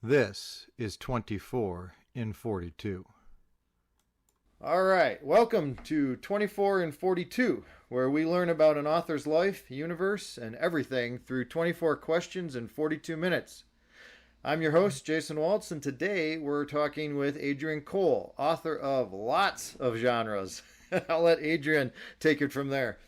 This is 24 in 42. All right, welcome to 24 in 42, where we learn about an author's life, universe, and everything through 24 questions in 42 minutes. I'm your host, Jason Waltz, and today we're talking with Adrian Cole, author of lots of genres. I'll let Adrian take it from there.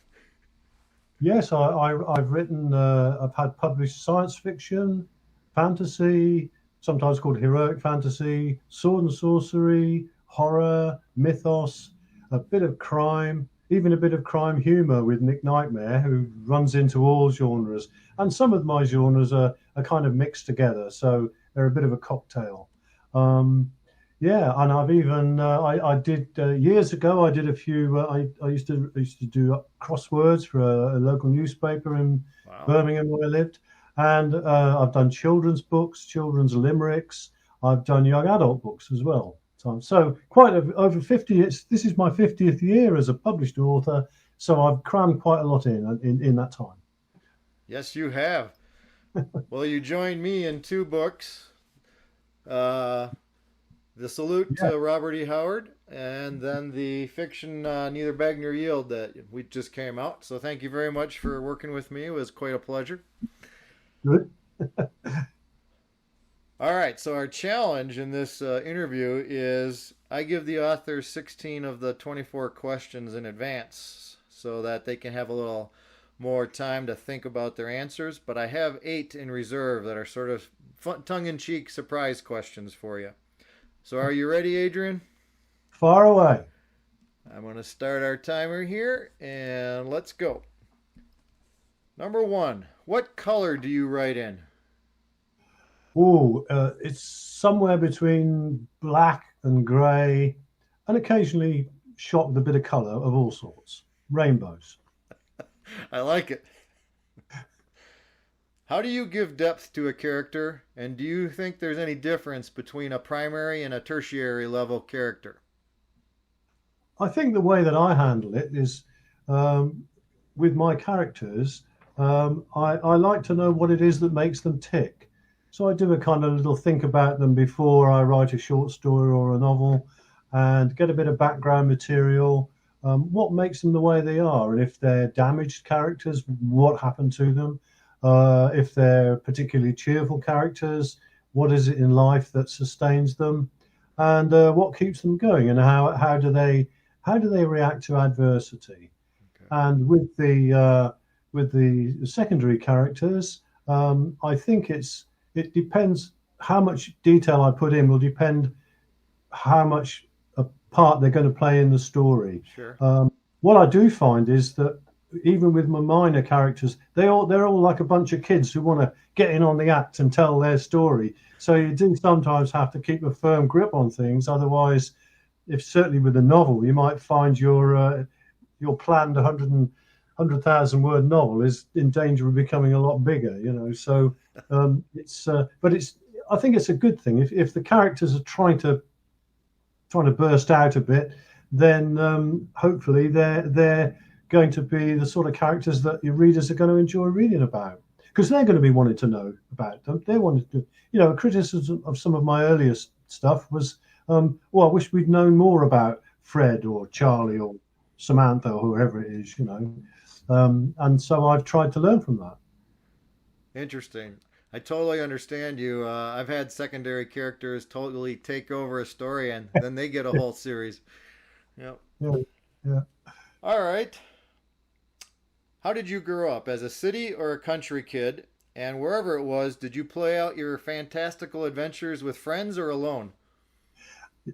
Yes, I've written, I've had published science fiction, fantasy, sometimes called heroic fantasy, sword and sorcery, horror, mythos, a bit of crime, even a bit of crime humor with Nick Nightmare, who runs into all genres. And some of my genres are kind of mixed together, so they're a bit of a cocktail. Um, yeah, and I've even I did years ago. I did a few. I used to do crosswords for a local newspaper in Wow. Birmingham where I lived, and I've done children's books, children's limericks. I've done young adult books as well. So quite over 50. This is my 50th year as a published author, so I've crammed quite a lot in that time. Yes, you have. Well, you joined me in two books. Uh, The Salute Yeah, to Robert E. Howard, and then the fiction Neither Beg Nor Yield that we just came out. So thank you very much for working with me. It was quite a pleasure. good. All right, so our challenge in this interview is I give the author 16 of the 24 questions in advance so that they can have a little more time to think about their answers. But I have 8 in reserve that are sort of tongue in cheek surprise questions for you. So are you ready, Adrian? Far away. I'm going to start our timer here and let's go. Number 1, what color do you write in? Oh, it's somewhere between black and grey, and occasionally shot with a bit of colour of all sorts. Rainbows. I like it. How do you give depth to a character, and do you think there's any difference between a primary and a tertiary level character? I think the way that I handle it is um, with my characters, I like to know what it is that makes them tick. So I do a kind of little think about them before I write a short story or a novel and get a bit of background material. What makes them the way they are, and if they're damaged characters, what happened to them? If they're particularly cheerful characters, what is it in life that sustains them, and what keeps them going, and how do they react to adversity? Okay. And with the secondary characters, I think it depends how much detail I put in will depend how much a part they're going to play in the story. Sure. What I do find is that even with my minor characters, they're all like a bunch of kids who want to get in on the act and tell their story. So you do sometimes have to keep a firm grip on things. Otherwise, if certainly with a novel, you might find your planned 100,000 word novel is in danger of becoming a lot bigger. So but it's I think it's a good thing if the characters are trying to burst out a bit, then hopefully they're going to be the sort of characters that your readers are going to enjoy reading about because they're going to be wanting to know about them. They wanted to, a criticism of some of my earliest stuff was, well, I wish we'd known more about Fred or Charlie or Samantha or whoever it is. And so I've tried to learn from that. Interesting. I totally understand you. I've had secondary characters totally take over a story and then they get a whole series. Yep. Yeah, yeah. All right. How did you grow up? As a city or a country kid? And wherever it was, did you play out your fantastical adventures with friends or alone?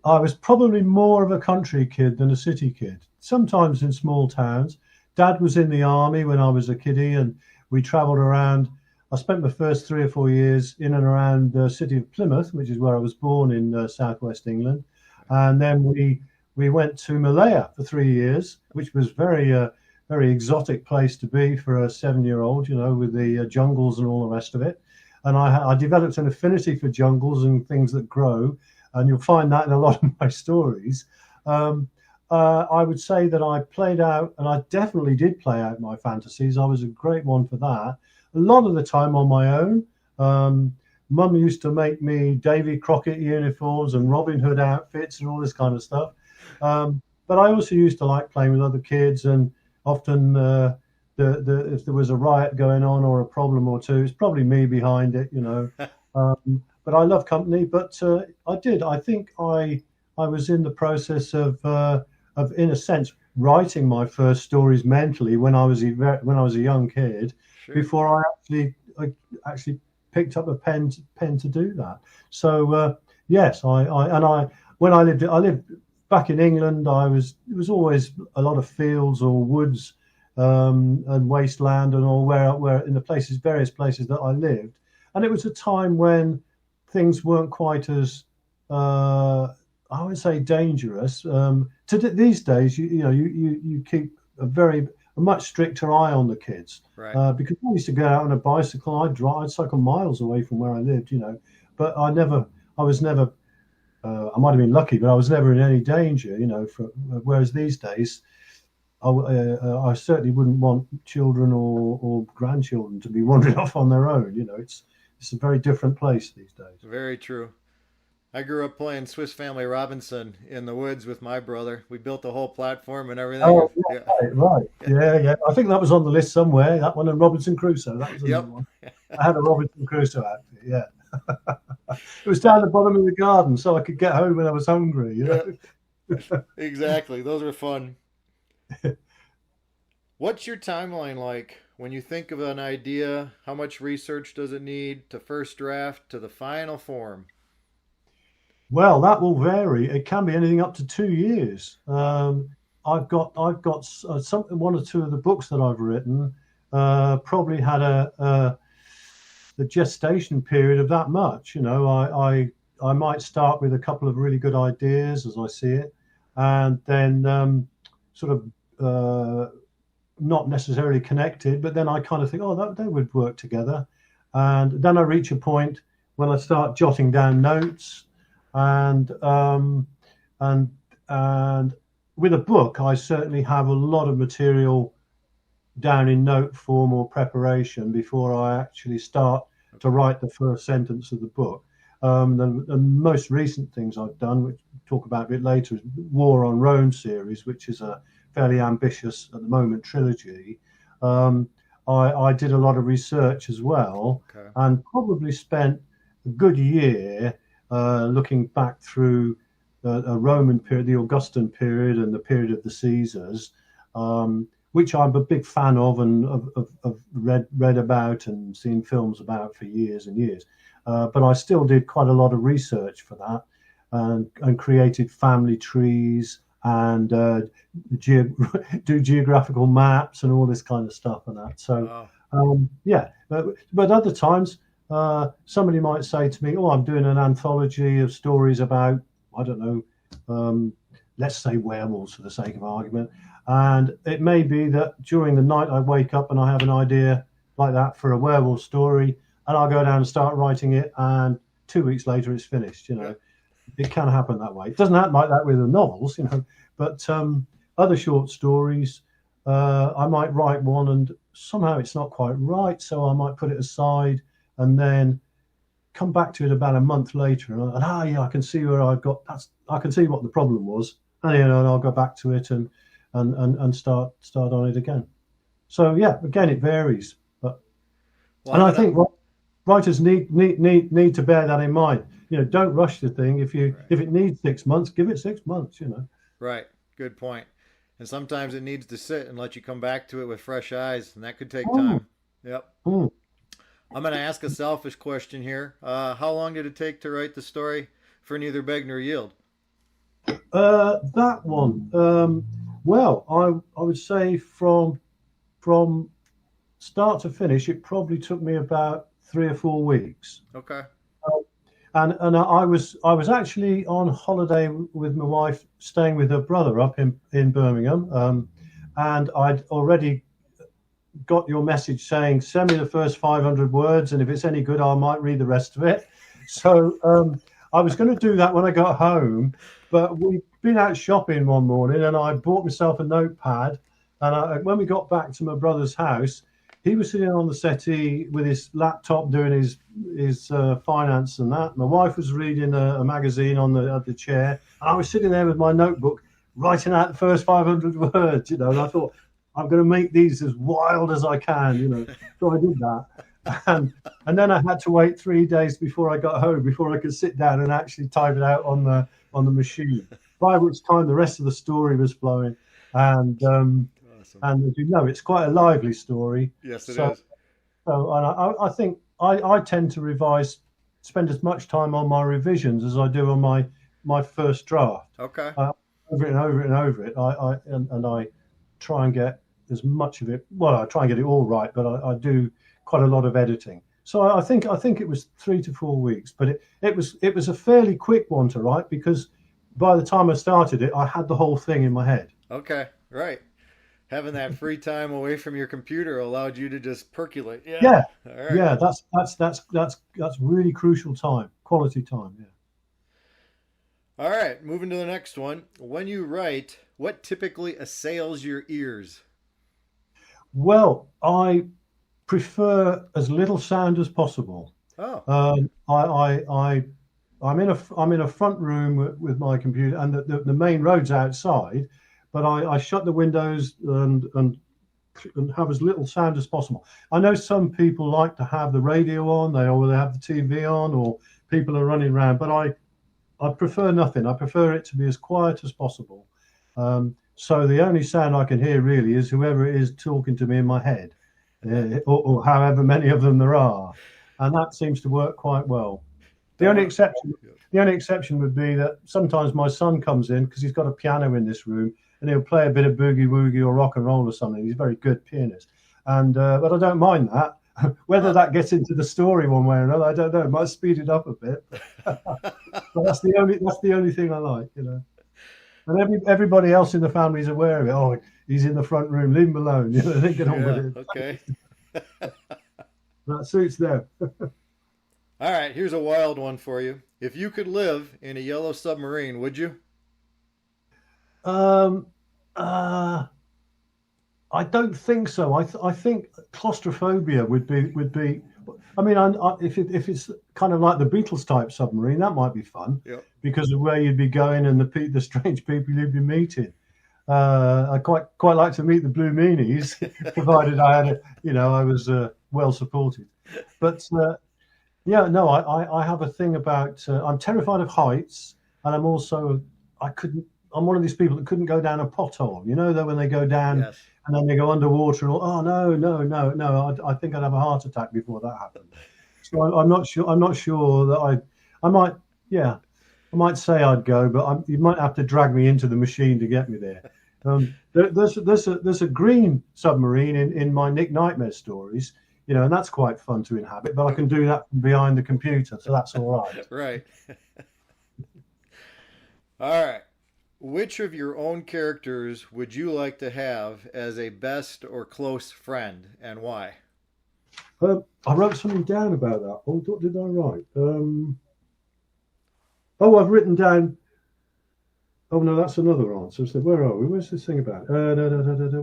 I was probably more of a country kid than a city kid. Sometimes in small towns. Dad was in the army when I was a kiddie, and we travelled around. I spent the first 3 or 4 years in and around the city of Plymouth, which is where I was born in southwest England, and then we went to Malaya for 3 years, which was very exotic place to be for a 7-year-old, with the jungles and all the rest of it. And I developed an affinity for jungles and things that grow, and you'll find that in a lot of my stories. Um, I would say that I played out, and I definitely did play out my fantasies. I was a great one for that. A lot of the time on my own, um, Mum used to make me Davy Crockett uniforms and Robin Hood outfits and all this kind of stuff. But I also used to like playing with other kids, and often if there was a riot going on or a problem or two, it's probably me behind it, you know. But I love company. But I think I was in the process of in a sense, writing my first stories mentally when I was a young kid, Sure. before I actually picked up a pen to do that. So yes, when I lived back in England, it was always a lot of fields or woods and wasteland and all where in the various places that I lived, and it was a time when things weren't quite as I would say dangerous. These days, you keep a much stricter eye on the kids, Right. because I used to go out on a bicycle. I'd cycle miles away from where I lived, you know, but I was never. I might have been lucky, but I was never in any danger, you know. Whereas these days, I certainly wouldn't want children or grandchildren to be wandering off on their own. You know, it's a very different place these days. Very true. I grew up playing Swiss Family Robinson in the woods with my brother. We built the whole platform and everything. Oh, Yeah. right. Yeah. I think that was on the list somewhere. That one and Robinson Crusoe. That was Yep. another one. I had a Robinson Crusoe outfit. Yeah. It was down the bottom of the garden, so I could get home when I was hungry. You know? Yeah. Exactly. Those are fun. What's your timeline like when you think of an idea? How much research does it need to first draft to the final form? Well, that will vary. It can be anything up to 2 years. I've got one or two of the books that I've written probably had the gestation period of that much. You know, I might start with a couple of really good ideas as I see it, and then sort of not necessarily connected, but then I kind of think, oh, that they would work together, and then I reach a point when I start jotting down notes. And with a book, I certainly have a lot of material down in note form or preparation before I actually start to write the first sentence of the book. The most recent things I've done, which we'll talk about a bit later, is War on Rome series, which is a fairly ambitious at the moment trilogy. I did a lot of research as well, Okay. and probably spent a good year looking back through a Roman period, the Augustan period, and the period of the Caesars, which I'm a big fan of and have read about and seen films about for years and years. But I still did quite a lot of research for that, and created family trees and do geographical maps and all this kind of stuff and that. So yeah, but other times. Somebody might say to me, "Oh, I'm doing an anthology of stories about, I don't know, let's say werewolves for the sake of argument." And it may be that during the night I wake up and I have an idea like that for a werewolf story, and I'll go down and start writing it, and 2 weeks later it's finished. You know, it can happen that way. It doesn't happen like that with the novels, you know, but other short stories, I might write one and somehow it's not quite right, so I might put it aside. And then come back to it about a month later, and yeah, I can see where I can see what the problem was, and and I'll go back to it and start on it again. So yeah, again, it varies, but I think writers need to bear that in mind. You know, don't rush the thing. If it needs 6 months, give it 6 months. You know. Right. Good point. And sometimes it needs to sit and let you come back to it with fresh eyes, and that could take time. Yep. I'm going to ask a selfish question here. How long did it take to write the story for Neither Beg Nor Yield? That one. Well, I would say from start to finish, it probably took me about 3 or 4 weeks. Okay. And I was actually on holiday with my wife, staying with her brother up in Birmingham, and I'd already got your message saying send me the first 500 words, and if it's any good I might read the rest of it. So I was going to do that when I got home, but we'd been out shopping one morning and I bought myself a notepad, and when we got back to my brother's house, he was sitting on the settee with his laptop doing his finance and that. My wife was reading a magazine on the chair. And I was sitting there with my notebook writing out the first 500 words, you know, and I thought, I'm going to make these as wild as I can, you know. So I did that. And then I had to wait 3 days before I got home, before I could sit down and actually type it out on the machine. By which time the rest of the story was flowing. And Awesome. and as you know, it's quite a lively story. Yes, it is. So and I think I tend to spend as much time on my revisions as I do on my first draft. Okay. Over it and over it and over it. I try and get as much of it. Well, I try and get it all right, but I do quite a lot of editing. So I think it was 3 to 4 weeks, but it was a fairly quick one to write, because by the time I started it, I had the whole thing in my head. Okay. Right. Having that free time away from your computer allowed you to just percolate. Yeah. Yeah. All right. Yeah, that's really crucial time, quality time. Yeah. All right. Moving to the next one. When you write, what typically assails your ears? Well, I prefer as little sound as possible. Oh. I'm in a front room with my computer, and the main road's outside, but I shut the windows and have as little sound as possible. I know some people like to have the radio on, they have the TV on, or people are running around, but I prefer nothing. I prefer it to be as quiet as possible. So the only sound I can hear really is whoever it is talking to me in my head, or however many of them there are, and that seems to work quite well. The only exception would be that sometimes my son comes in, because he's got a piano in this room, and he'll play a bit of boogie woogie or rock and roll or something. He's a very good pianist, and but I don't mind that. Whether that gets into the story one way or another, I don't know. It might speed it up a bit, but that's the only thing I like, you know. And everybody else in the family is aware of it. Oh, he's in the front room, leave him alone. You know, they get on with it. Okay. That suits them. All right. Here's a wild one for you. If you could live in a yellow submarine, would you? I don't think so. I think claustrophobia would be. I mean, if it's kind of like the Beatles type submarine, that might be fun. Yep. Because of where you'd be going and the strange people you'd be meeting. I quite like to meet the Blue Meanies, provided I was well supported. But yeah, no, I have a thing about I'm terrified of heights, and I'm one of these people that couldn't go down a pothole. You know, that when they go down. Yes. And then they go underwater, and oh no! I think I'd have a heart attack before that happened. So I'm not sure. I'm not sure that I might. Yeah, I might say I'd go, but you might have to drag me into the machine to get me there. There's a green submarine in my Nick Nightmare stories, you know, and that's quite fun to inhabit. But I can do that from behind the computer, so that's all right. Right. All right. Which of your own characters would you like to have as a best or close friend, and why? I wrote something down about that. Oh, what did I write? I've written down. Oh no, that's another answer. So where are we? Where's this thing about?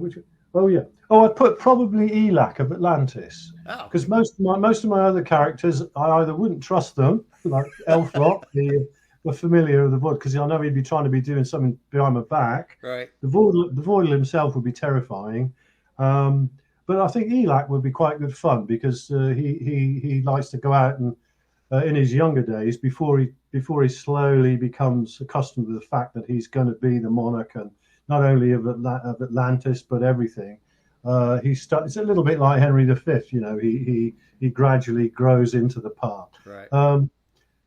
Which? Oh yeah. Oh, I put probably Elac of Atlantis, because most of my other characters, I either wouldn't trust them, like Elfrock, the familiar of the Void, because I know he'd be trying to be doing something behind my back. Right. The Void himself would be terrifying, but I think Elac would be quite good fun, because he likes to go out and in his younger days, before he slowly becomes accustomed to the fact that he's going to be the monarch, and not only of Atlantis but everything. It's a little bit like Henry V. You know, he gradually grows into the part. Right.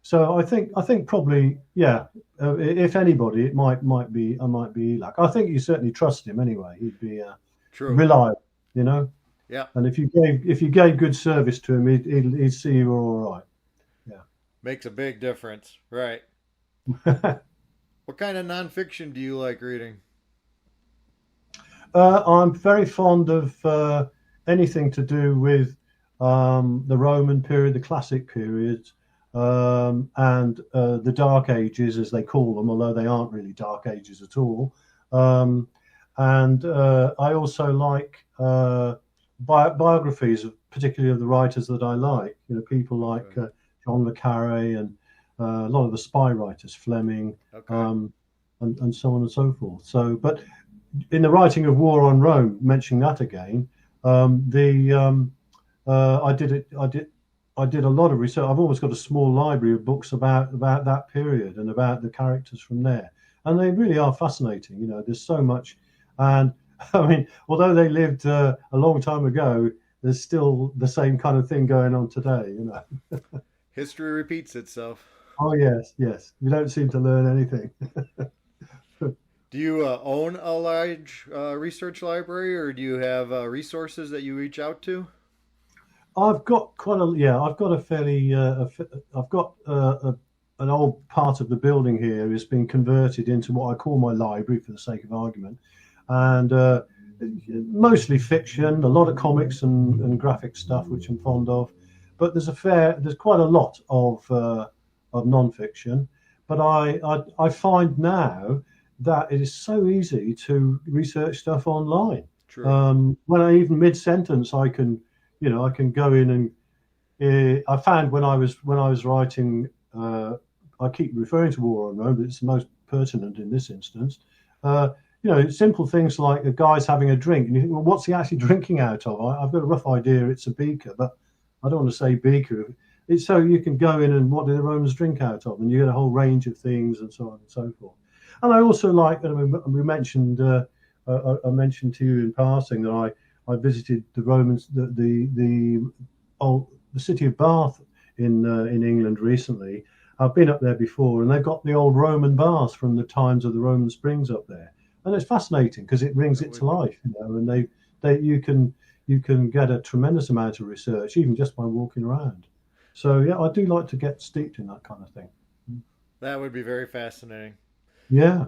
So I think probably, yeah. If anybody, it might be Elac. I think you certainly trust him anyway. He'd be True. reliable, you know. Yeah. And if you gave good service to him, he'd see you were all right. Yeah. Makes a big difference, right? What kind of nonfiction do you like reading? I'm very fond of anything to do with the Roman period, the classic period. And the Dark Ages, as they call them, although they aren't really Dark Ages at all. And I also like biographies of particularly of the writers that I like. People like John le Carré and a lot of the spy writers, Fleming, and so on and so forth. So, but in the writing of War on Rome, mentioning that again, I did a lot of research. I've always got a small library of books about that period and about the characters from there, and they really are fascinating. There's so much, and I mean, although they lived a long time ago, there's still the same kind of thing going on today. History repeats itself. Oh yes, we don't seem to learn anything. Do you own a large research library, or do you have resources that you reach out to? I've got I've got a fairly, I've got an old part of the building here has been converted into what I call my library for the sake of argument, and mostly fiction, a lot of comics and graphic stuff which I'm fond of, but there's quite a lot of non-fiction. But I find now that it is so easy to research stuff online. True. When I even mid-sentence, I can go in and I found when I was writing, I keep referring to War on Rome, but it's the most pertinent in this instance. Simple things like a guy's having a drink, and you think, well, what's he actually drinking out of? I've got a rough idea it's a beaker, but I don't want to say beaker. It's so you can go in and what do the Romans drink out of, and you get a whole range of things and so on and so forth. And I also like, we mentioned, I mentioned to you in passing that I visited the Romans, the city of Bath in England recently. I've been up there before, and they've got the old Roman baths from the times of the Roman springs up there, and it's fascinating because it brings it to life, and you can get a tremendous amount of research even just by walking around. So yeah, I do like to get steeped in that kind of thing. That would be very fascinating. Yeah.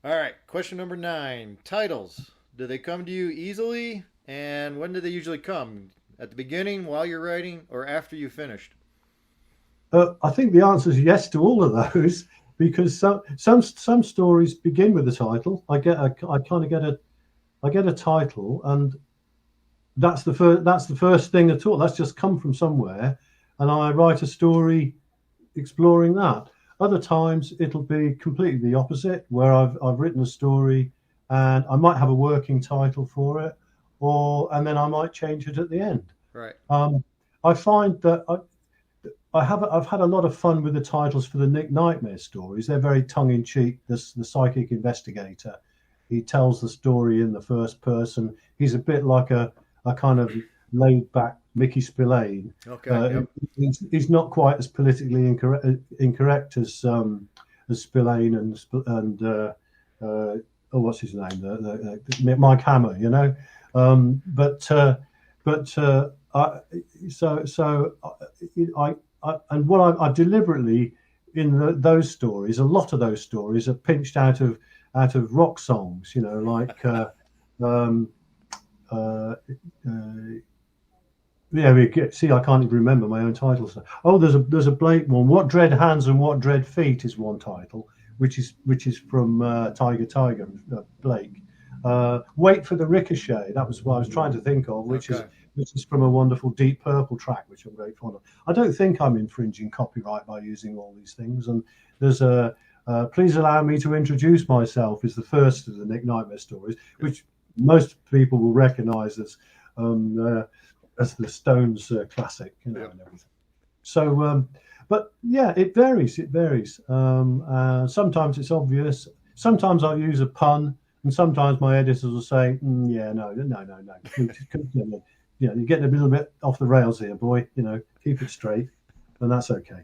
All right, question number 9. Titles. Do they come to you easily, and when do they usually come? At the beginning, while you're writing, or after you finished? I think the answer is yes to all of those, because some stories begin with a title. I get a title, and that's the first thing at all. That's just come from somewhere, and I write a story exploring that. Other times it'll be completely the opposite, where I've written a story and I might have a working title for it, and then I might change it at the end. Right. I find that I've had a lot of fun with the titles for the Nick Nightmare stories. They're very tongue-in-cheek. The psychic investigator, he tells the story in the first person. He's a bit like a kind of laid-back Mickey Spillane. Okay. Yep. He's not quite as politically incorrect as Spillane and what's his name? Mike Hammer. And what I deliberately in those stories, a lot of those stories are pinched out of rock songs. Like. See, I can't even remember my own titles. Oh, there's a Blake one. What Dread Hands and What Dread Feet is one title, which is from Tiger Blake. Wait for the Ricochet. That was what I was trying to think of, which is from a wonderful Deep Purple track, which I'm very fond of. I don't think I'm infringing copyright by using all these things. And there's Please Allow Me to Introduce Myself is the first of the Nick Nightmare stories, which most people will recognise as the Stones classic, and everything. So, but yeah, it varies. Sometimes it's obvious. Sometimes I'll use a pun, and sometimes my editors will say, no. You're getting a little bit off the rails here, boy. Keep it straight, and that's okay.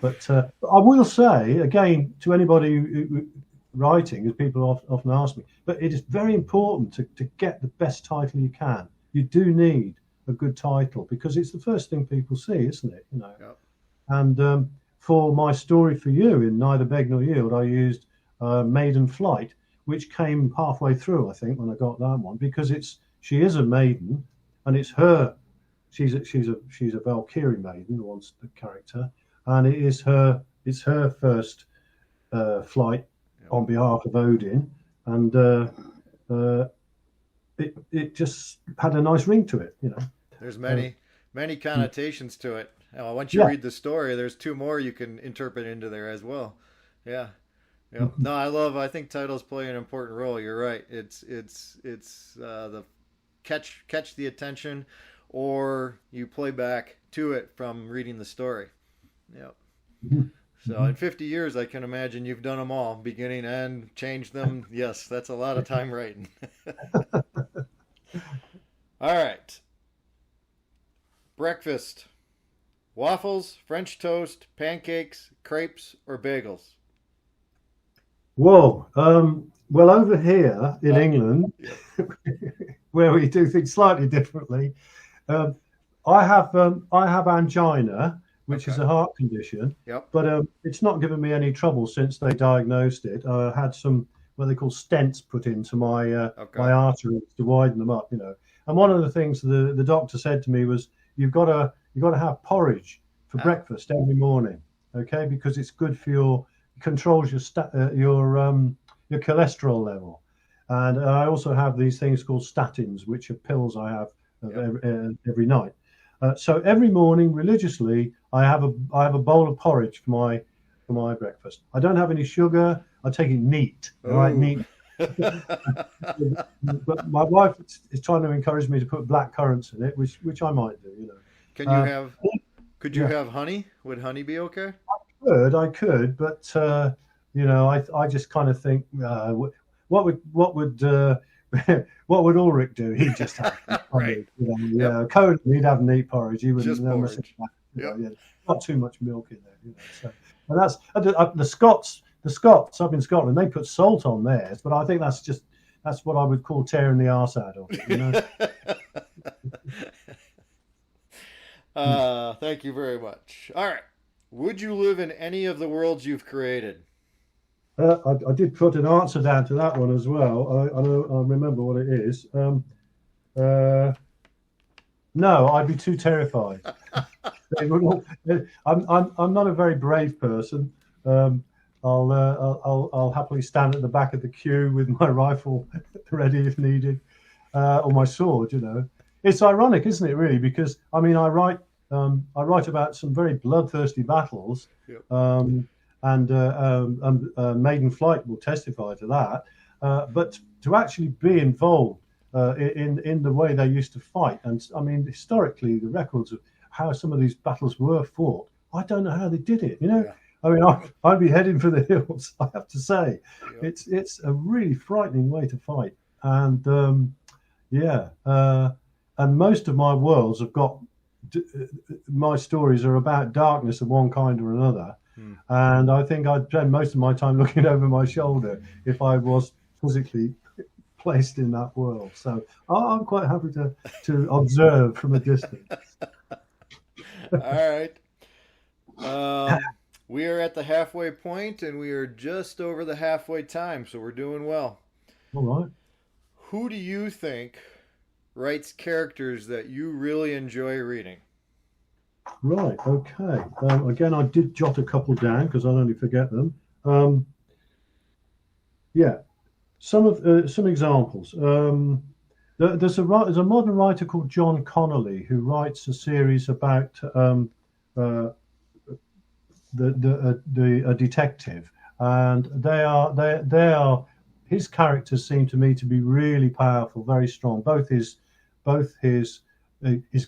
But I will say again to anybody who writing, as people often ask me, but it is very important to get the best title you can. You do need a good title because it's the first thing people see, isn't it? Yep. And for my story for you in Neither Beg Nor Yield, I used Maiden Flight, which came halfway through, I think, when I got that one, because she is a maiden, and it's her. She's a Valkyrie maiden, the character, and it's her first flight on behalf of Odin, and it just had a nice ring to it, you know. There's many connotations to it. Once you Yeah. read the story, there's two more you can interpret into there as well. Yeah. Yeah. No, I think titles play an important role. You're right. It's the catch the attention, or you play back to it from reading the story. Yeah. Mhm. So in 50 years, I can imagine you've done them all, beginning and changed them. Yes, that's a lot of time writing. All right. Breakfast. Waffles, French toast, pancakes, crepes, or bagels? Whoa. Well, over here in England, Yeah. where we do things slightly differently, um, I have angina, which is Okay. a heart condition, Yep. but it's not given me any trouble since they diagnosed it. I had some what they call stents put into Okay. my arteries to widen them up, you know. And one of the things the doctor said to me was, you've got to have porridge for Ah. breakfast every morning, okay, because it's good for controls your cholesterol level. And I also have these things called statins, which are pills I have Yep. every night. So every morning, religiously, I have a bowl of porridge for my breakfast. I don't have any sugar. I take it neat, all right, Ooh. neat. But my wife is trying to encourage me to put black currants in it, which I might do. You know, Can you have? Could you yeah. have honey? Would honey be okay? I could, but you know, I just kind of think, what would what would Ulrich do? He'd just have Right. porridge, you know, Yep. yeah. Conan, he'd have neat porridge. He wouldn't Just mess it porridge. up, you know, Yep. yeah. Not too much milk in there, you know. So, and that's the Scots. The Scots up in Scotland, they put salt on theirs, but I think that's what I would call tearing the arse out of it, you know. Thank you very much. All right. Would you live in any of the worlds you've created? I did put an answer down to that one as well. I remember what it is. Uh, no, I'd be too terrified. I'm not a very brave person. Um, I'll happily stand at the back of the queue with my rifle ready if needed, or my sword. You know, it's ironic, isn't it? Really, because I mean, I write about some very bloodthirsty battles, Yep. and Maiden Flight will testify to that. But to actually be involved in the way they used to fight, and I mean, historically, the records of how some of these battles were fought, I don't know how they did it. You know, Yeah. I mean, I'd be heading for the hills. I have to say, Yep. it's a really frightening way to fight, and yeah, and most of my worlds have got my stories are about darkness of one kind or another, and I think I'd spend most of my time looking over my shoulder if I was physically placed in that world. So I'm quite happy to observe from a distance. All right. We are at the halfway point, and we are just over the halfway time, so we're doing well. All right. Who do you think writes characters that you really enjoy reading? Right. Okay. Again, I did jot a couple down because I'll only forget them. Yeah. Some examples. There's a modern writer called John Connolly who writes a series about a detective, and they are his characters seem to me to be really powerful, very strong. Both his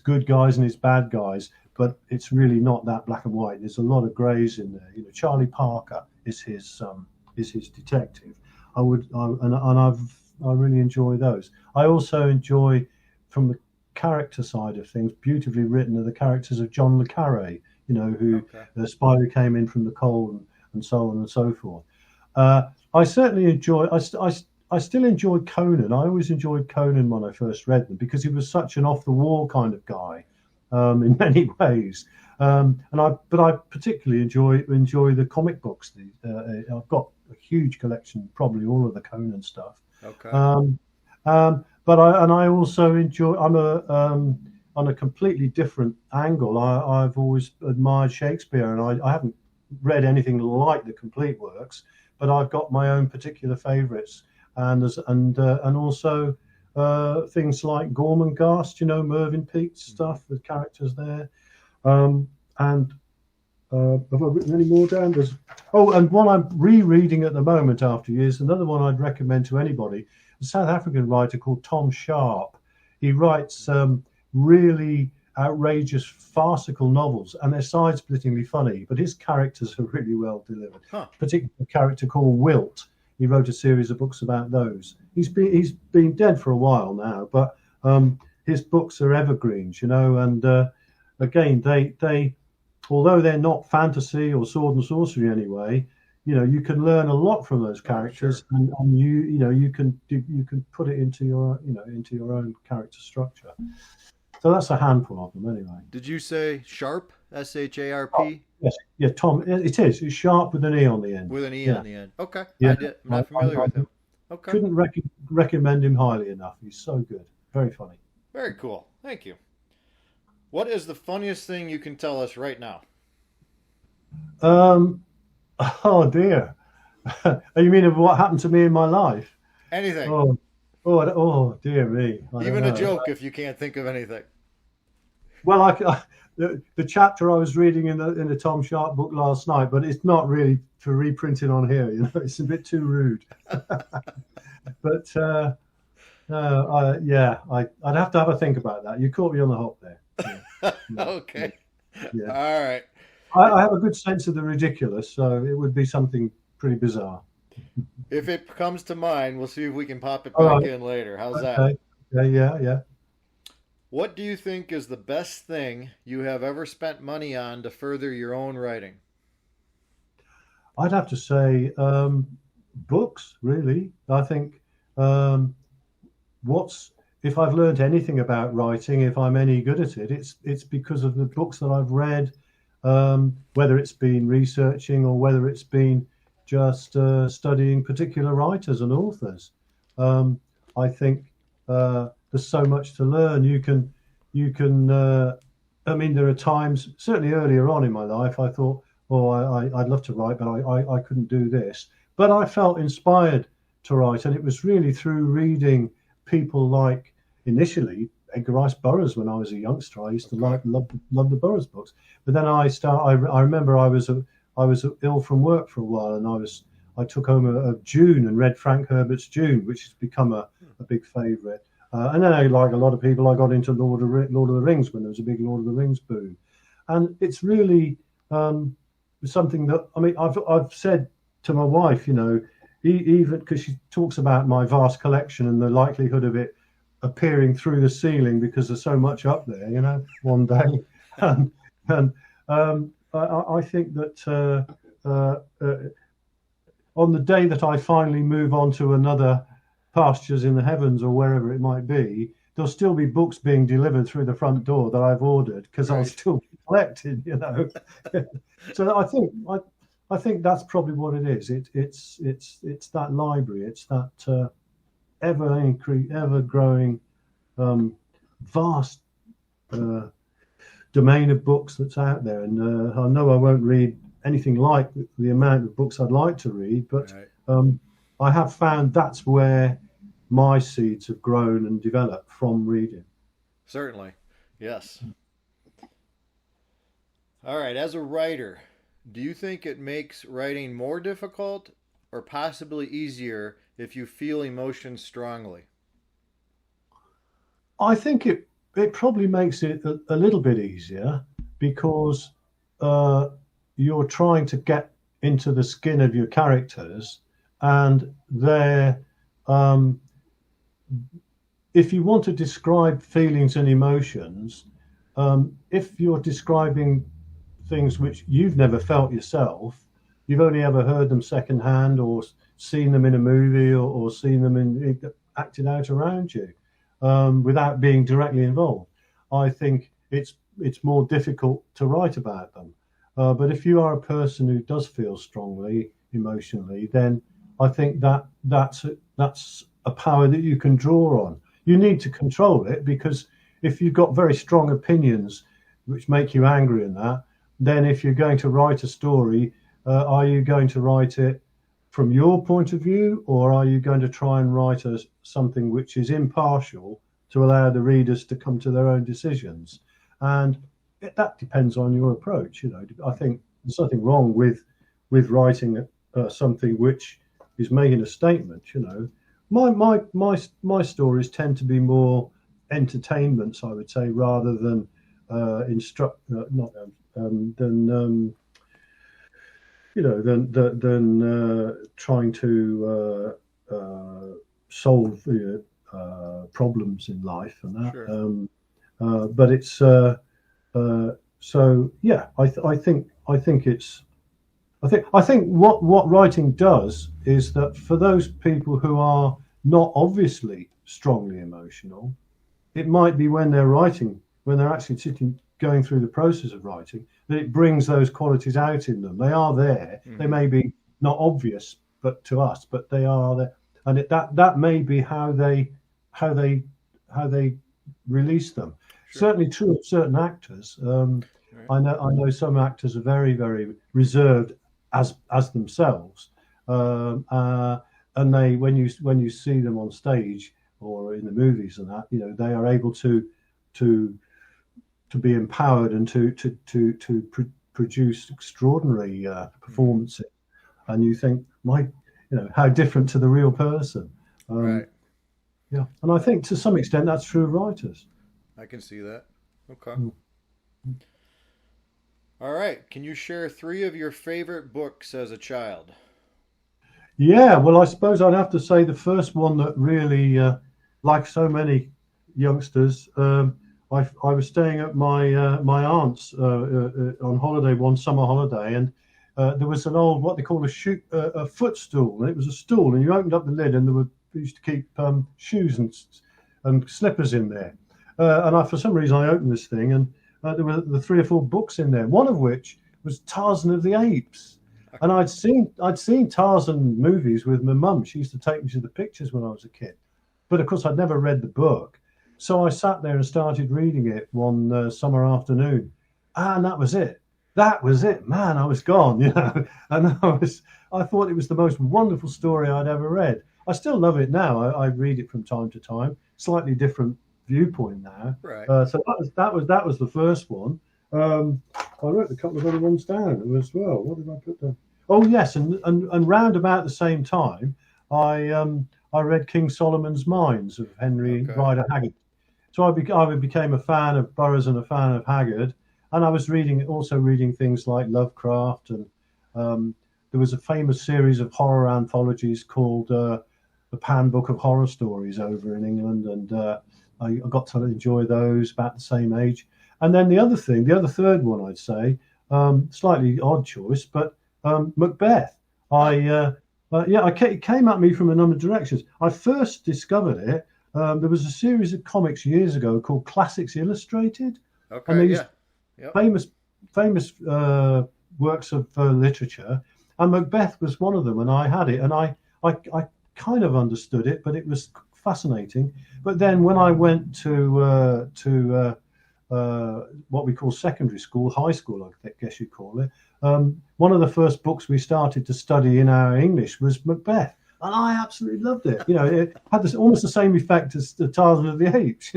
good guys and his bad guys, but it's really not that black and white. There's a lot of greys in there. You know, Charlie Parker is his detective. I really enjoy those. I also enjoy, from the character side of things, beautifully written are the characters of John le Carré, you know, who Okay. the spy who came in from the cold and so on and so forth. I certainly enjoy. I still enjoy Conan. I always enjoyed Conan when I first read them because he was such an off the wall kind of guy, in many ways. But I particularly enjoy the comic books. I've got a huge collection, probably all of the Conan stuff. Okay. But I also enjoy. I'm on a completely different angle. I've always admired Shakespeare, and I haven't read anything like the complete works, but I've got my own particular favourites, and also things like Gormenghast, Mervyn Peake stuff, the characters there. And have I written any more down? And one I'm rereading at the moment after years, another one I'd recommend to anybody, a South African writer called Tom Sharp. He writes really outrageous farcical novels, and they're side-splittingly funny, but his characters are really well delivered. Particularly a character called Wilt. He wrote a series of books about those. He's been dead for a while now, but his books are evergreens, and again, they although they're not fantasy or sword and sorcery anyway, you can learn a lot from those characters, and you can put it into your own character structure. So that's a handful of them anyway. Did you say Sharp? S-H-A-R-P? Yes, yeah, Tom. It is. It's Sharp with an E on the end. With an E on the end. Okay. Yeah. I'm not familiar with him. Okay. Couldn't recommend him highly enough. He's so good. Very funny. Very cool. Thank you. What is the funniest thing you can tell us right now? Oh dear. You mean of what happened to me in my life? Anything. Oh dear me. Even a joke if you can't think of anything. Well, the chapter I was reading in the Tom Sharp book last night, but it's not really for reprinting on here. It's a bit too rude. But I'd have to have a think about that. You caught me on the hop there. Yeah. Okay. Yeah. All right. I have a good sense of the ridiculous, so it would be something pretty bizarre. If it comes to mind, we'll see if we can pop it back in later. How's that? Yeah. What do you think is the best thing you have ever spent money on to further your own writing? I'd have to say books, really. I think if I've learned anything about writing, if I'm any good at it, it's because of the books that I've read, whether it's been researching or whether it's been just studying particular writers and authors. I think there's so much to learn. You can. There are times, certainly earlier on in my life, I thought, I'd love to write, but I couldn't do this. But I felt inspired to write, and it was really through reading people like, initially, Edgar Rice Burroughs. When I was a youngster, I used to love the Burroughs books. But then I remember I was ill from work for a while, and I took home a Dune and read Frank Herbert's Dune, which has become a big favourite. And then, like a lot of people, I got into Lord of the Rings when there was a big Lord of the Rings boom. And it's really something that, I've said to my wife, even because she talks about my vast collection and the likelihood of it appearing through the ceiling because there's so much up there, one day. And I think that on the day that I finally move on to another pastures in the heavens or wherever it might be, there'll still be books being delivered through the front door that I've ordered because I'll still be collecting, So I think that's probably what it is. It's that library. It's that ever growing vast domain of books that's out there. And I know I won't read anything like the amount of books I'd like to read, but I have found that's where my seeds have grown and developed from reading. Certainly. Yes. All right. As a writer, do you think it makes writing more difficult or possibly easier if you feel emotions strongly? I think it probably makes it a little bit easier because you're trying to get into the skin of your characters, and they're if you want to describe feelings and emotions, if you're describing things which you've never felt yourself, you've only ever heard them secondhand or seen them in a movie or seen them acted out around you without being directly involved, I think it's more difficult to write about them. But if you are a person who does feel strongly emotionally, then I think that's a power that you can draw on. You need to control it, because if you've got very strong opinions which make you angry in that, then if you're going to write a story, are you going to write it from your point of view, or are you going to try and write something which is impartial to allow the readers to come to their own decisions? And that depends on your approach. I think there's nothing wrong with writing something which is making a statement. My stories tend to be more entertainments, I would say, rather than trying to solve problems in life and that. Sure. But it's so yeah. I think what writing does is that for those people who are not obviously strongly emotional, it might be when they're writing, when they're actually going through the process of writing, that it brings those qualities out in them. They are there. Mm-hmm. They may be not obvious, but to us, but they are there, and that may be how they release them. Sure. Certainly true of certain actors. Right. I know some actors are very, very reserved as themselves, and they when you see them on stage or in the movies and that, they are able to be empowered and to produce extraordinary performances, and you think, how different to the real person. Right. Yeah, and I think to some extent that's true of writers. I can see that. Okay. All right. Can you share 3 of your favorite books as a child? Yeah, well, I suppose I'd have to say the first one that really, like so many youngsters, I was staying at my aunt's on holiday, one summer holiday, and there was an old, what they call a footstool. And it was a stool, and you opened up the lid, and they used to keep shoes and slippers in there. And for some reason, I opened this thing, and there were the 3 or 4 books in there. One of which was Tarzan of the Apes, and I'd seen Tarzan movies with my mum. She used to take me to the pictures when I was a kid, but of course I'd never read the book. So I sat there and started reading it one summer afternoon, and that was it. That was it, man. I was gone, and I thought it was the most wonderful story I'd ever read. I still love it now. I read it from time to time, slightly different viewpoint now. Right. So that was the first one. I wrote a couple of other ones down as well. What did I put down? Oh yes, and round about the same time, I read King Solomon's Mines of Henry Rider Haggard. So I became a fan of Burroughs and a fan of Haggard, and I was also reading things like Lovecraft, and there was a famous series of horror anthologies called the Pan Book of Horror Stories over in England, and I got to enjoy those about the same age. And then the other third one, I'd say, slightly odd choice, but Macbeth. It came at me from a number of directions. I first discovered it. There was a series of comics years ago called Classics Illustrated, and they used famous works of literature, and Macbeth was one of them. And I had it, and I kind of understood it, but it was fascinating. But then when I went to what we call secondary school, high school, I guess you'd call it, one of the first books we started to study in our English was Macbeth, and I absolutely loved it. It had almost the same effect as the Tarzan of the Apes.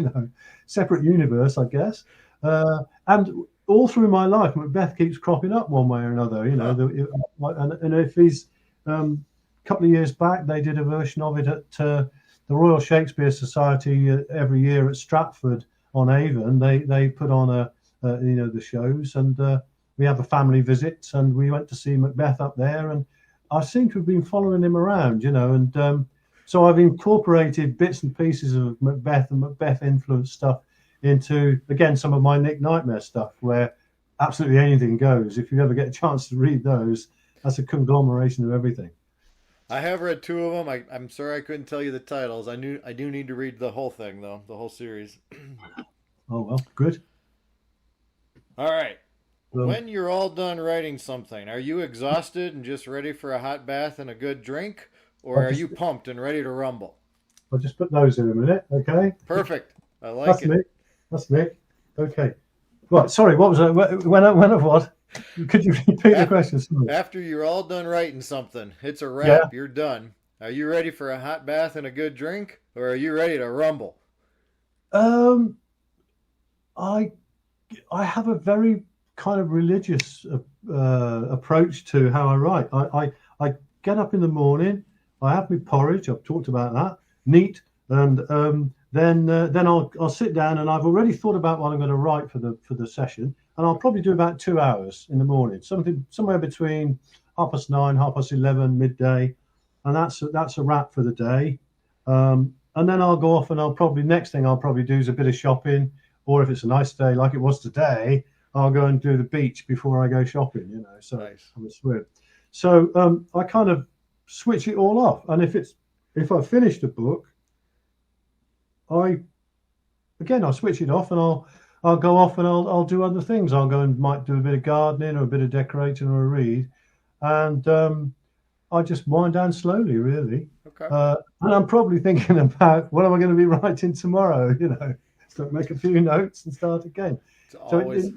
Separate universe, I guess. And all through my life, Macbeth keeps cropping up one way or another. And if he's a couple of years back, they did a version of it at the Royal Shakespeare Society every year at Stratford on Avon. They put on the shows, and we have a family visit, and we went to see Macbeth up there, and I seem to have been following him around, and so I've incorporated bits and pieces of Macbeth and Macbeth influenced stuff into, again, some of my Nick Nightmare stuff, where absolutely anything goes. If you ever get a chance to read those, that's a conglomeration of everything. I have read 2 of them. I'm sorry I couldn't tell you the titles. I do need to read the whole thing, though, the whole series. Oh, well, good. All right. When you're all done writing something, are you exhausted and just ready for a hot bath and a good drink? Or are you pumped and ready to rumble? I'll just put those in a minute, okay? Perfect. I like it. That's Nick. Okay. Right, sorry, what was that? When of what? Could you repeat the question? Sorry. After you're all done writing something, it's a wrap, Yeah. you're done. Are you ready for a hot bath and a good drink? Or are you ready to rumble? Um, I have a very kind of religious approach to how I write. I get up in the morning, I have my porridge. I've talked about that, neat, and then I'll sit down, and I've already thought about what I'm going to write for the session, and I'll probably do about 2 hours in the morning, something somewhere between 9:30, 11:30, midday, and that's a wrap for the day. And then I'll go off, and next thing I'll probably do is a bit of shopping, or if it's a nice day like it was today, I'll go and do the beach before I go shopping. So Nice. I'm a swim. So I kind of switch it all off, and if I've finished a book, I switch it off, and I'll go off and I'll do other things. I'll go and might do a bit of gardening or a bit of decorating or a read, and I just wind down slowly, really. Okay. And I'm probably thinking about what am I going to be writing tomorrow. So make a few notes and start again. It's always,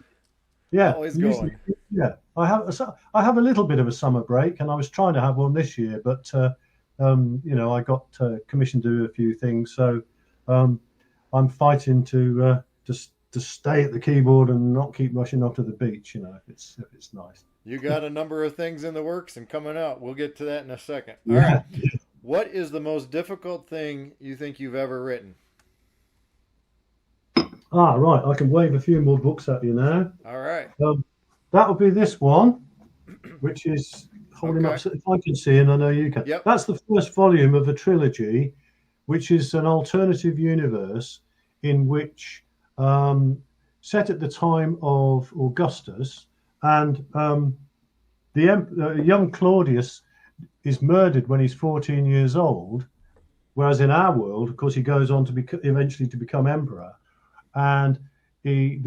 always usually, going. yeah. I have a little bit of a summer break, and I was trying to have one this year, but I got commissioned to do a few things, so I'm fighting to stay at the keyboard and not keep rushing off to the beach. If it's nice. You got a number of things in the works and coming out. We'll get to that in a second. All Yeah. right. What is the most difficult thing you think you've ever written? Right. I can wave a few more books at you now. All right. That'll be this one, which is holding up. If I can see, and I know you can. Yep. That's the first volume of a trilogy, which is an alternative universe in which, set at the time of Augustus, and the young Claudius is murdered when he's 14 years old, whereas in our world, of course, he goes on to eventually to become emperor. And I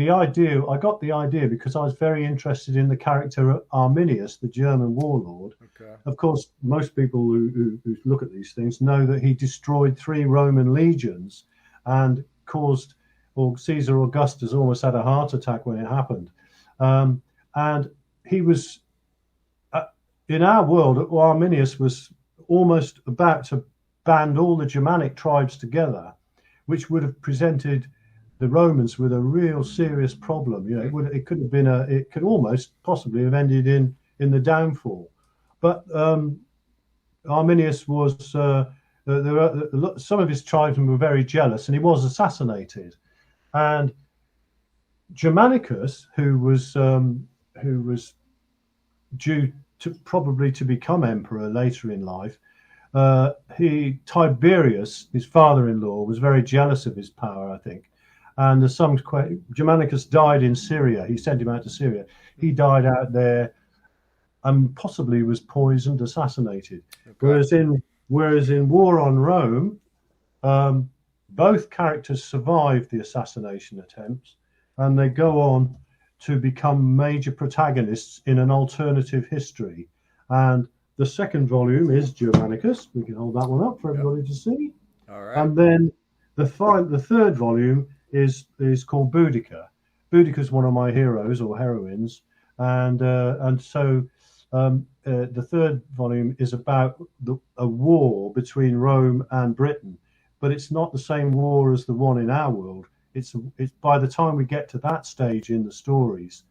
got the idea because I was very interested in the character of Arminius, the German warlord. Okay. Of course, most people who look at these things know that he destroyed 3 Roman legions and Caesar Augustus almost had a heart attack when it happened. And he was, in our world, Arminius was almost about to band all the Germanic tribes together, which would have presented the Romans with a real serious problem. It could almost possibly have ended in the downfall. But Arminius was, some of his tribesmen were very jealous, and he was assassinated. And Germanicus, who was due to probably to become emperor later in life, Tiberius, his father-in-law, was very jealous of his power, I think. And Germanicus died in Syria. He sent him out to Syria. He died out there and possibly was poisoned, assassinated. Okay. Whereas in War on Rome, both characters survived the assassination attempts, and they go on to become major protagonists in an alternative history. And the second volume is Germanicus. We can hold that one up for everybody to see. All right. And then the third volume is called Boudica. Boudica is one of my heroes or heroines, and so the third volume is about a war between Rome and Britain, but it's not the same war as the one in our world. It's by the time we get to that stage in the stories,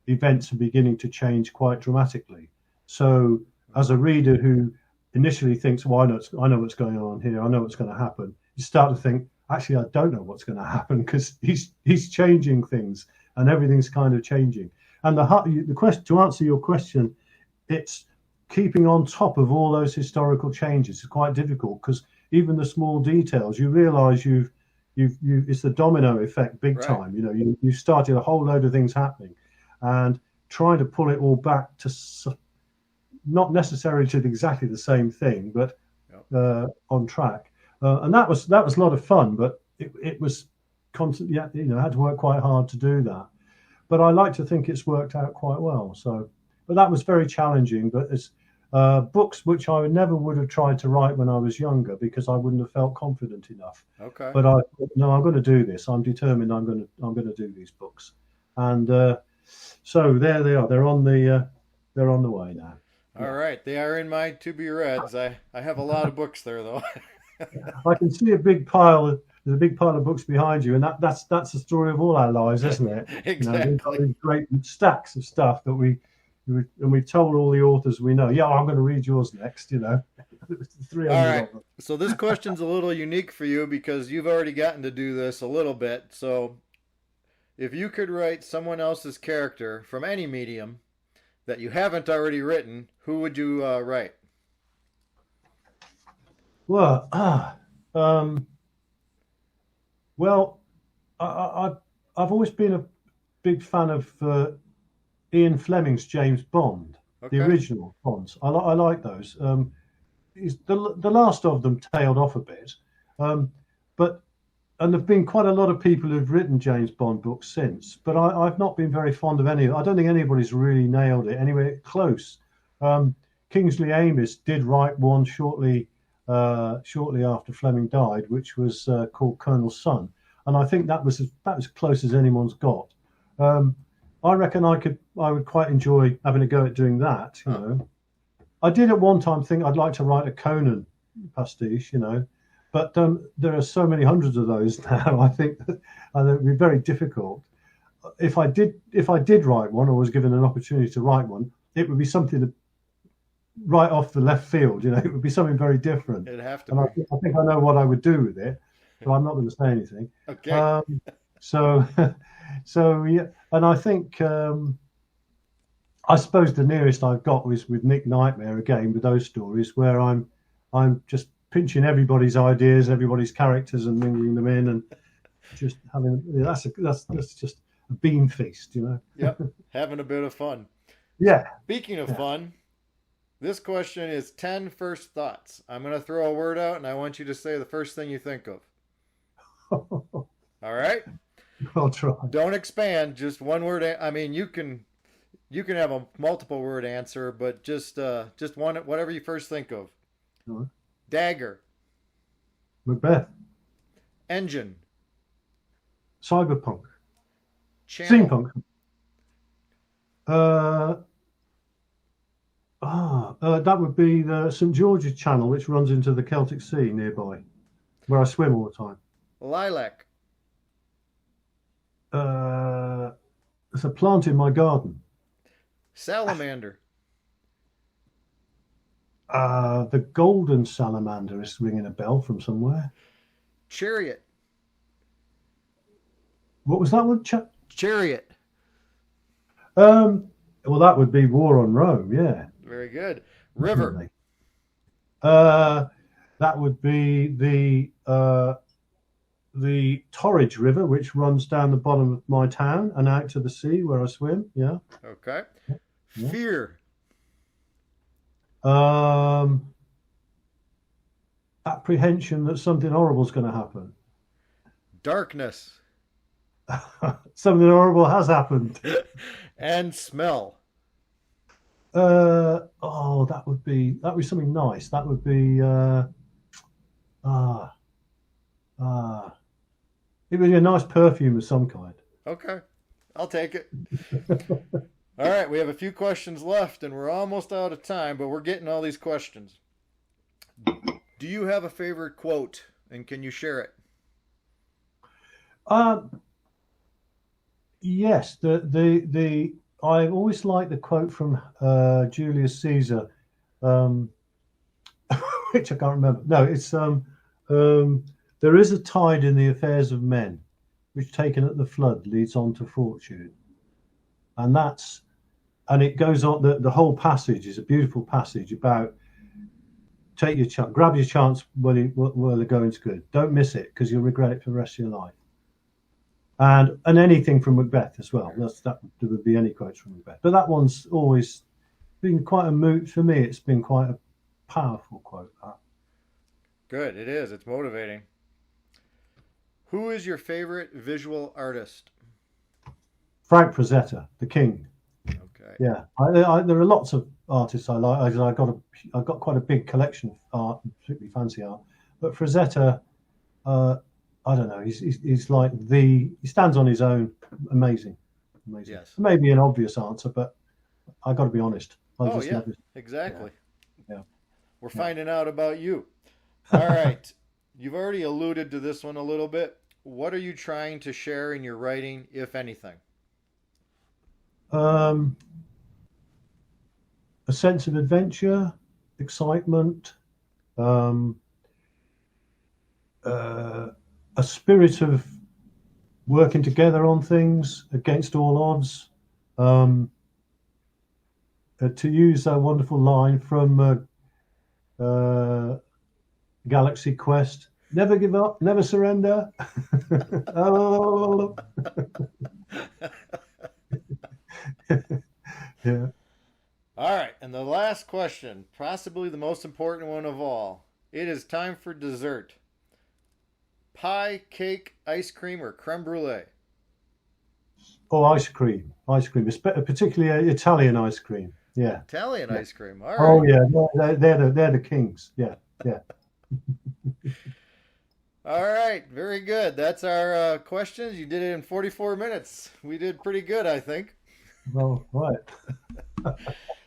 events are beginning to change quite dramatically. So, as a reader who initially thinks, "Well, I know what's going on here. I know what's going to happen," you start to think, "Actually, I don't know what's going to happen because he's changing things, and everything's kind of changing." And the question, to answer your question, it's keeping on top of all those historical changes is quite difficult because even the small details, you realise it's the domino effect big time. You started a whole load of things happening, and trying to pull it all back to not necessarily to exactly the same thing, but on track. And that was a lot of fun, but it was constant. Yeah, I had to work quite hard to do that. But I like to think it's worked out quite well. So, but that was very challenging. But books which I never would have tried to write when I was younger because I wouldn't have felt confident enough. Okay. But I thought, no, I'm going to do this. I'm determined. I'm going to do these books, and so there they are. They're on the way now. All right. They are in my to be reads. I have a lot of books there though. I can see a big pile. There's a big pile of books behind you, and that's the story of all our lives, isn't it? Exactly. We've got these great stacks of stuff that we've told all the authors we know. Yeah, I'm going to read yours next. 300 All right. of them. So this question's a little unique for you because you've already gotten to do this a little bit. So if you could write someone else's character from any medium that you haven't already written, who would you write? Well, well, I've always been a big fan of Ian Fleming's James Bond, Okay. the original Bonds. I like those. The last of them tailed off a bit, but there've been quite a lot of people who've written James Bond books since. But I've not been very fond of any. I don't think anybody's really nailed it anywhere close. Kingsley Amis did write one shortly after Fleming died, which was called Colonel Sun, and I think that was as close as anyone's got. I reckon I would quite enjoy having a go at doing that. I did at one time think I'd like to write a Conan pastiche, but there are so many hundreds of those now. I think that it would be very difficult. If I did write one, or was given an opportunity to write one, it would be something that right off the left field. It would be something very different. It'd have to And be. I think I know what I would do with it, but I'm not going to say anything. Okay. So yeah, and I think I suppose the nearest I've got was with Nick Nightmare again, with those stories where I'm just pinching everybody's ideas, everybody's characters, and mingling them in, and just having that's just a bean feast, Yep. Having a bit of fun. Yeah. Speaking of fun, this question is 10 first thoughts. I'm going to throw a word out, and I want you to say the first thing you think of. All right? I'll try. Don't expand. Just one word. I mean, you can have a multiple word answer, but just one, whatever you first think of. All right. Dagger. Macbeth. Engine. Cyberpunk. Channel. Steampunk. That would be the St. George's Channel, which runs into the Celtic Sea nearby, where I swim all the time. Lilac. It's a plant in my garden. Salamander. The golden salamander is ringing a bell from somewhere. Chariot. What was that one? Chariot. Well, that would be War on Rome, yeah. Very good. River. That would be the Torridge River, which runs down the bottom of my town and out to the sea where I swim. Yeah. Okay. Yeah. Fear. Apprehension that something horrible is going to happen. Darkness. Something horrible has happened. And smell. That would be something nice. That would be it would be a nice perfume of some kind. Okay. I'll take it. All right, we have a few questions left and we're almost out of time, but we're getting all these questions. Do you have a favorite quote and can you share it? Yes, I always like the quote from Julius Caesar, which I can't remember. No, it's there is a tide in the affairs of men, which taken at the flood leads on to fortune, and it goes on. The whole passage is a beautiful passage about take your chance, grab your chance while the going's good. Don't miss it because you'll regret it for the rest of your life. And anything from Macbeth as well. There would be any quotes from Macbeth, but that one's always been quite a mood for me. It's been quite a powerful quote. That. Good, it is. It's motivating. Who is your favorite visual artist? Frank Frazetta, the King. Okay. Yeah, there are lots of artists I like. I've got quite a big collection of art, particularly fancy art. But Frazetta, I don't know. He's like he stands on his own. Amazing. Yes. Maybe an obvious answer, but I got to be honest. Exactly. Yeah. We're finding out about you. All right. You've already alluded to this one a little bit. What are you trying to share in your writing, if anything? A sense of adventure, excitement, a spirit of working together on things against all odds. To use a wonderful line from Galaxy Quest, never give up, never surrender. Oh. Yeah. All right, and the last question, possibly the most important one of all. It is time for dessert. Pie, cake, ice cream, or creme brulee? Oh, ice cream, particularly Italian ice cream. Yeah. Italian ice cream. All right. Oh yeah, they're the kings. Yeah. All right, very good. That's our questions. You did it in 44 minutes. We did pretty good, I think. Well, right.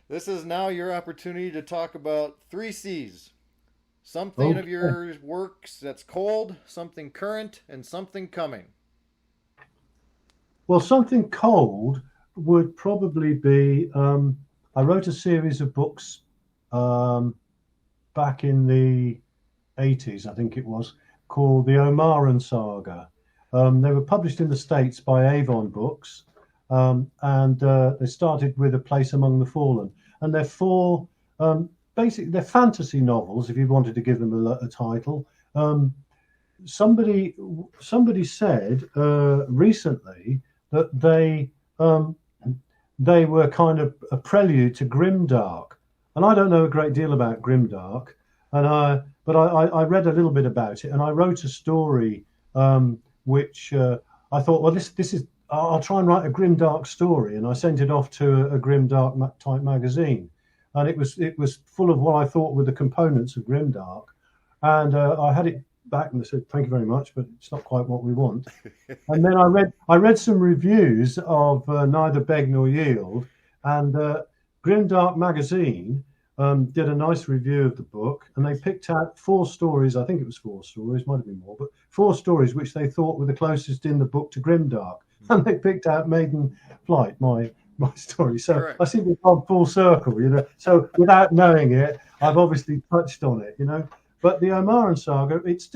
This is now your opportunity to talk about 3 C's. Something of your works that's cold, something current, and something coming. Well, something cold would probably be. I wrote a series of books back in the 80s, I think it was, called the Omaran Saga. They were published in the States by Avon Books, and they started with A Place Among the Fallen. And they're 4, basically, they're fantasy novels, if you wanted to give them a title. Somebody said recently that they were kind of a prelude to grimdark, and I don't know a great deal about grimdark, but I read a little bit about it, and I wrote a story which I thought, well, this is I'll try and write a grimdark story, and I sent it off to a grimdark type magazine, and it was full of what I thought were the components of grimdark, and I had it back and they said, thank you very much, but it's not quite what we want. And then I read some reviews of Neither Beg Nor Yield, and Grimdark magazine did a nice review of the book, and they picked out 4 stories. I think it was 4 stories, might have been more, but 4 stories which they thought were the closest in the book to grimdark, and they picked out Maiden Flight, my story. So correct. I seem to have gone full circle, So without knowing it, I've obviously touched on it, But the Omaran Saga, it's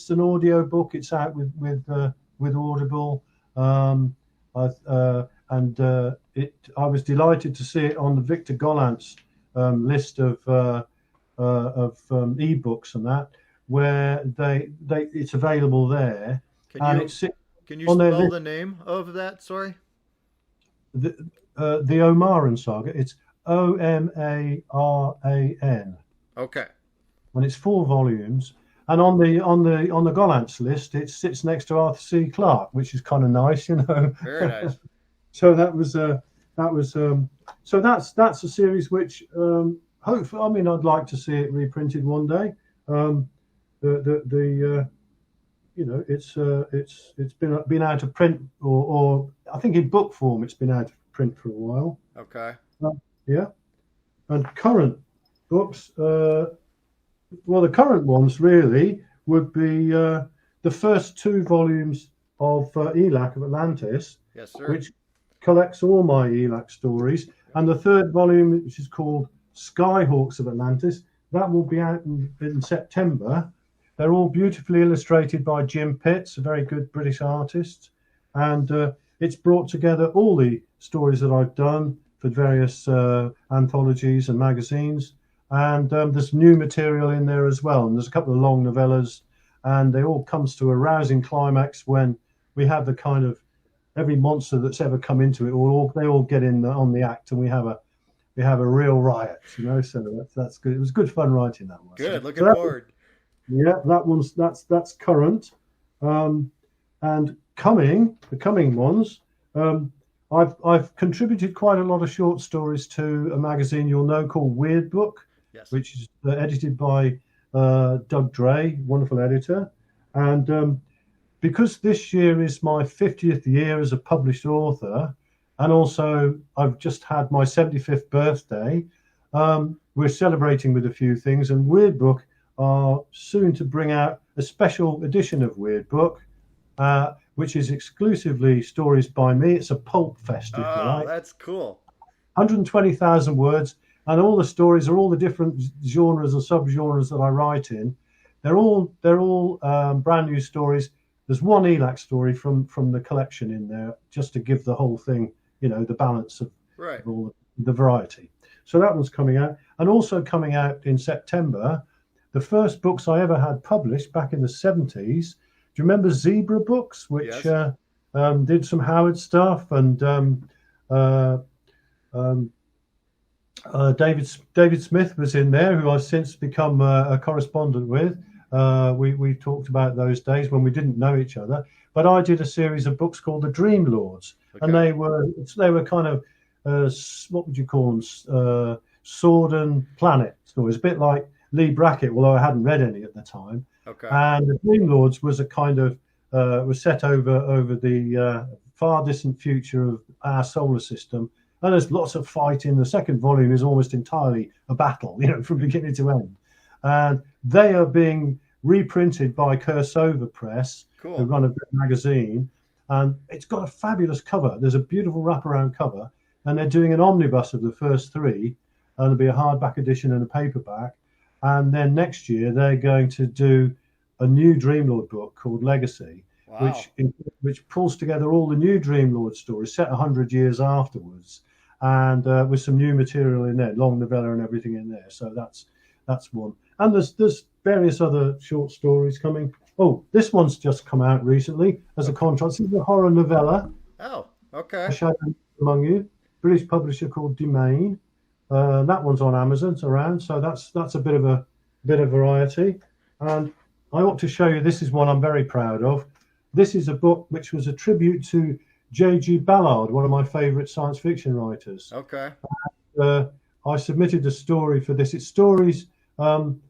an audio book. It's out with Audible, and I was delighted to see it on the Victor Gollancz list of ebooks and that, where it's available there. Can you spell the name of that? Sorry. The Omaran Saga. It's Omaran. Okay. And it's 4 volumes. And on the Gollancz list, it sits next to Arthur C. Clarke, which is kind of nice, Very nice. So so that's a series which hopefully, I'd like to see it reprinted one day. It's been out of print, or I think in book form it's been out of print for a while. Okay. Yeah. And current books. Well, the current ones really would be the first 2 volumes of Elac of Atlantis, yes, sir. Which collects all my Elac stories, and the 3rd volume, which is called Skyhawks of Atlantis, that will be out in September. They're all beautifully illustrated by Jim Pitts, a very good British artist, and it's brought together all the stories that I've done for various anthologies and magazines. And there's new material in there as well. And there's a couple of long novellas, and they all comes to a rousing climax when we have the kind of every monster that's ever come into it. They all get in on the act, and we have a real riot. So that's good. It was good fun writing that one. Good, looking forward. Yeah, that's current, and the coming ones. I've contributed quite a lot of short stories to a magazine you'll know called Weird Book, Yes. which is edited by Doug Dray, wonderful editor. And because this year is my 50th year as a published author, and also I've just had my 75th birthday, we're celebrating with a few things. And Weird Book are soon to bring out a special edition of Weird Book, which is exclusively stories by me. It's a pulp fest, if you like. That's cool. 120,000 words, and all the stories are all the different genres or subgenres that I write in. They're all brand new stories. There's one ELAC story from the collection in there, just to give the whole thing, the balance of all the variety. So that one's coming out, and also coming out in September, the first books I ever had published back in the 70s. Do you remember Zebra Books, which Yes. Did some Howard stuff, and David Smith was in there, who I've since become a correspondent with. We talked about those days when we didn't know each other. But I did a series of books called The Dream Lords, and they were kind of what would you call them? Sword and Planet stories, a bit like Lee Brackett, although I hadn't read any at the time. Okay. And The Dream Lords was a kind of was set over the far distant future of our solar system. And there's lots of fighting. The second volume is almost entirely a battle, from beginning to end. And they are being reprinted by Kursova Press, Cool. who run a big magazine. And it's got a fabulous cover. There's a beautiful wraparound cover. And they're doing an omnibus of the first three. And there'll be a hardback edition and a paperback. And then next year, they're going to do a new Dreamlord book called Legacy, Wow. which pulls together all the new Dreamlord stories set 100 years afterwards, and with some new material in there, long novella and everything in there. So that's one. And there's various other short stories coming. Oh, this one's just come out recently as a contrast. It's a horror novella. Oh, okay. A Shadow Among You, British publisher called Domain. That one's on Amazon. It's around. So that's a bit of variety. And I ought to show you. This is one I'm very proud of. This is a book which was a tribute to J.G. Ballard, one of my favourite science fiction writers. Okay. I submitted a story for this. It's stories in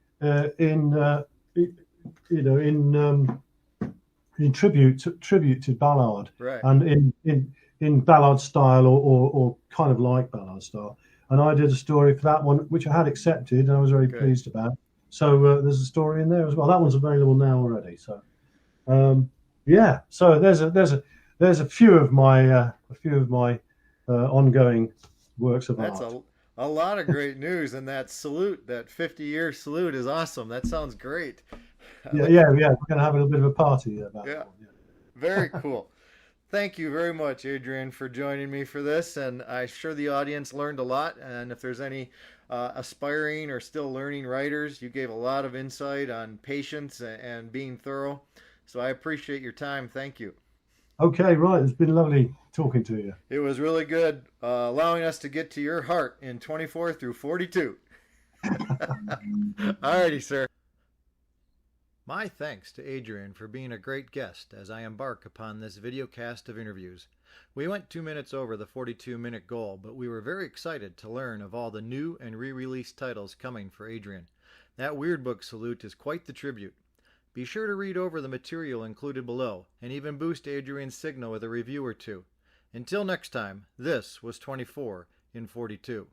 tribute to Ballard, Right. and in Ballard style or kind of like Ballard style. And I did a story for that one, which I had accepted, and I was very pleased about. So there's a story in there as well. That one's available now already. So yeah. So there's a few of my ongoing works of art. That's a lot of great news, and that 50-year salute is awesome. That sounds great. Yeah. We're going to have a little bit of a party about that one. Yeah. Very cool. Thank you very much, Adrian, for joining me for this, and I'm sure the audience learned a lot. And if there's any aspiring or still learning writers, you gave a lot of insight on patience and being thorough. So I appreciate your time. Thank you. Okay, right. It's been lovely talking to you. It was really good, allowing us to get to your heart in 24 through 42. Alrighty, sir. My thanks to Adrian for being a great guest as I embark upon this video cast of interviews. We went 2 minutes over the 42-minute goal, but we were very excited to learn of all the new and re-released titles coming for Adrian. That Weird Book salute is quite the tribute. Be sure to read over the material included below, and even boost Adrian's signal with a review or two. Until next time, this was 24 in 42.